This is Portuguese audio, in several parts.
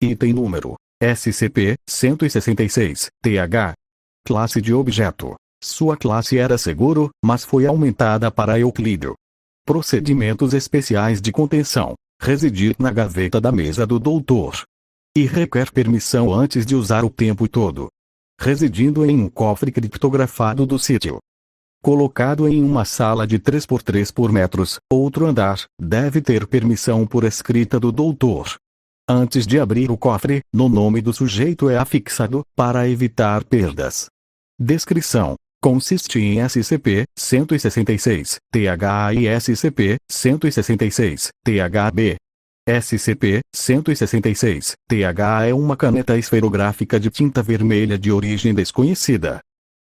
Item número: SCP-166-TH. Classe de objeto: sua classe era seguro, mas foi aumentada para Euclídeo. Procedimentos especiais de contenção: residir na gaveta da mesa do doutor. E requer permissão antes de usar o tempo todo. Residindo em um cofre criptografado do sítio. Colocado em uma sala de 3x3 por metros, outro andar, deve ter permissão por escrita do doutor. Antes de abrir o cofre, no nome do sujeito é afixado, para evitar perdas. Descrição: consiste em SCP-166-TH e SCP-166-THB. SCP-166-TH é uma caneta esferográfica de tinta vermelha de origem desconhecida.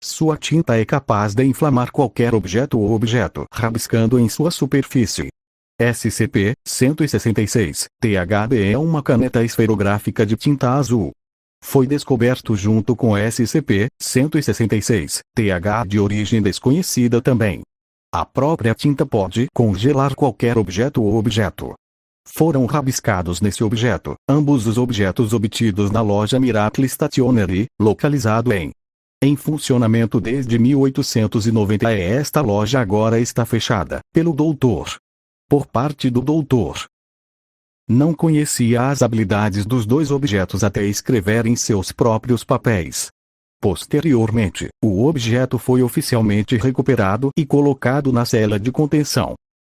Sua tinta é capaz de inflamar qualquer objeto ou objeto rabiscando em sua superfície. SCP-166-THB é uma caneta esferográfica de tinta azul. Foi descoberto junto com SCP-166-TH de origem desconhecida também. A própria tinta pode congelar qualquer objeto ou objeto. Foram rabiscados nesse objeto ambos os objetos obtidos na loja Miracle Stationery, localizado em funcionamento desde 1890. Esta loja agora está fechada, pelo doutor. Por parte do doutor. Não conhecia as habilidades dos dois objetos até escrever em seus próprios papéis. Posteriormente, o objeto foi oficialmente recuperado e colocado na cela de contenção.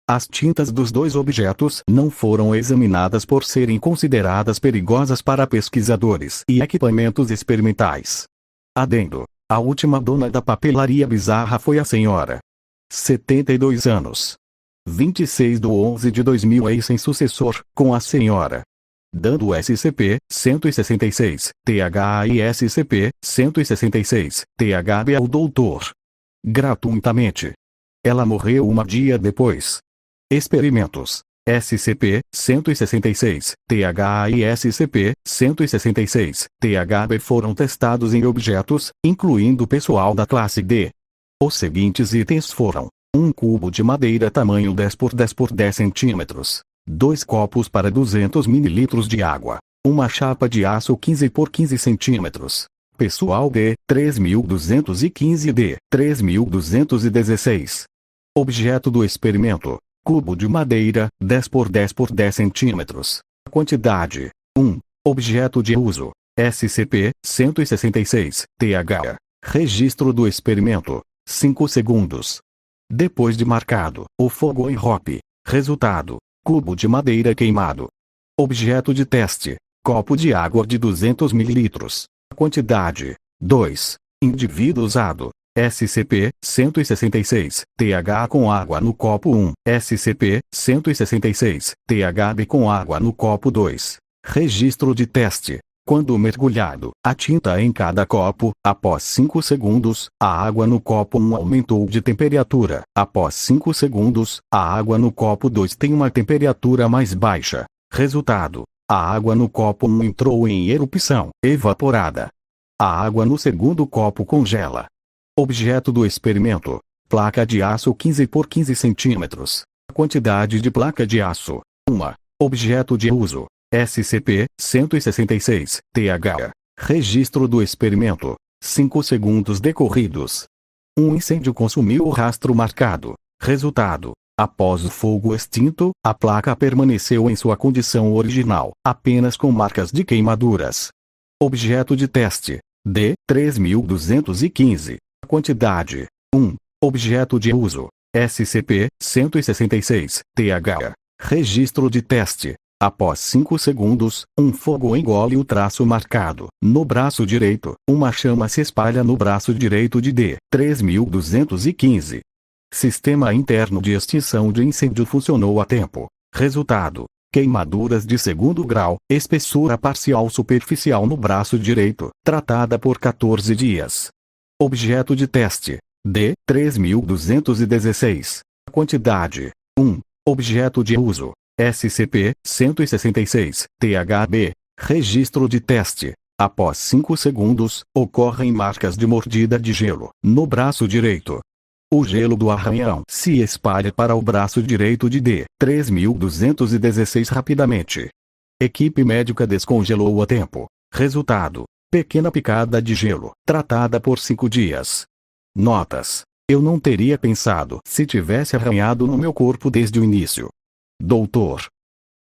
As tintas dos dois objetos não foram examinadas por serem consideradas perigosas para pesquisadores e equipamentos experimentais. Adendo: a última dona da papelaria bizarra foi a senhora. 72 anos. 26/11/2000 e sem sucessor, com a senhora. Dando SCP-166-TH e SCP-166-THB ao doutor. Gratuitamente. Ela morreu um dia depois. Experimentos: SCP-166-TH e SCP-166-THB foram testados em objetos, incluindo pessoal da classe D. Os seguintes itens foram: um cubo de madeira tamanho 10 por 10 por 10 centímetros, 2 copos para 200 ml de água, uma chapa de aço 15 por 15 centímetros, pessoal D, 3215 D, 3216. Objeto do experimento: cubo de madeira, 10 por 10 por 10 centímetros. Quantidade: 1. Objeto de uso: SCP-166-TH. Registro do experimento: 5 segundos. Depois de marcado, o fogo enrope. Resultado: cubo de madeira queimado. Objeto de teste: copo de água de 200 ml. Quantidade: 2. Indivíduo usado: SCP-166-TH com água no copo 1, SCP-166-THB com água no copo 2. Registro de teste: quando mergulhado, a tinta em cada copo, após 5 segundos, a água no copo 1 aumentou de temperatura. Após 5 segundos, a água no copo 2 tem uma temperatura mais baixa. Resultado: a água no copo 1 entrou em erupção, evaporada. A água no segundo copo congela. Objeto do experimento: placa de aço 15 por 15 centímetros. Quantidade de placa de aço: 1. Objeto de uso: SCP-166-TH. Registro do experimento: 5 segundos decorridos. Um incêndio consumiu o rastro marcado. Resultado: após o fogo extinto, a placa permaneceu em sua condição original, apenas com marcas de queimaduras. Objeto de teste: D, 3215. Quantidade: 1. Objeto de uso: SCP-166-TH. Registro de teste: após 5 segundos, um fogo engole o traço marcado. No braço direito, uma chama se espalha no braço direito de D, 3215. Sistema interno de extinção de incêndio funcionou a tempo. Resultado: queimaduras de segundo grau, espessura parcial superficial no braço direito, tratada por 14 dias. Objeto de teste: D, 3216. Quantidade: 1. Objeto de uso: SCP-166-THB. Registro de teste: após 5 segundos, ocorrem marcas de mordida de gelo no braço direito. O gelo do arranhão se espalha para o braço direito de D, 3216 rapidamente. Equipe médica descongelou a tempo. Resultado: pequena picada de gelo, tratada por 5 dias. Notas: eu não teria pensado se tivesse arranhado no meu corpo desde o início. Doutor,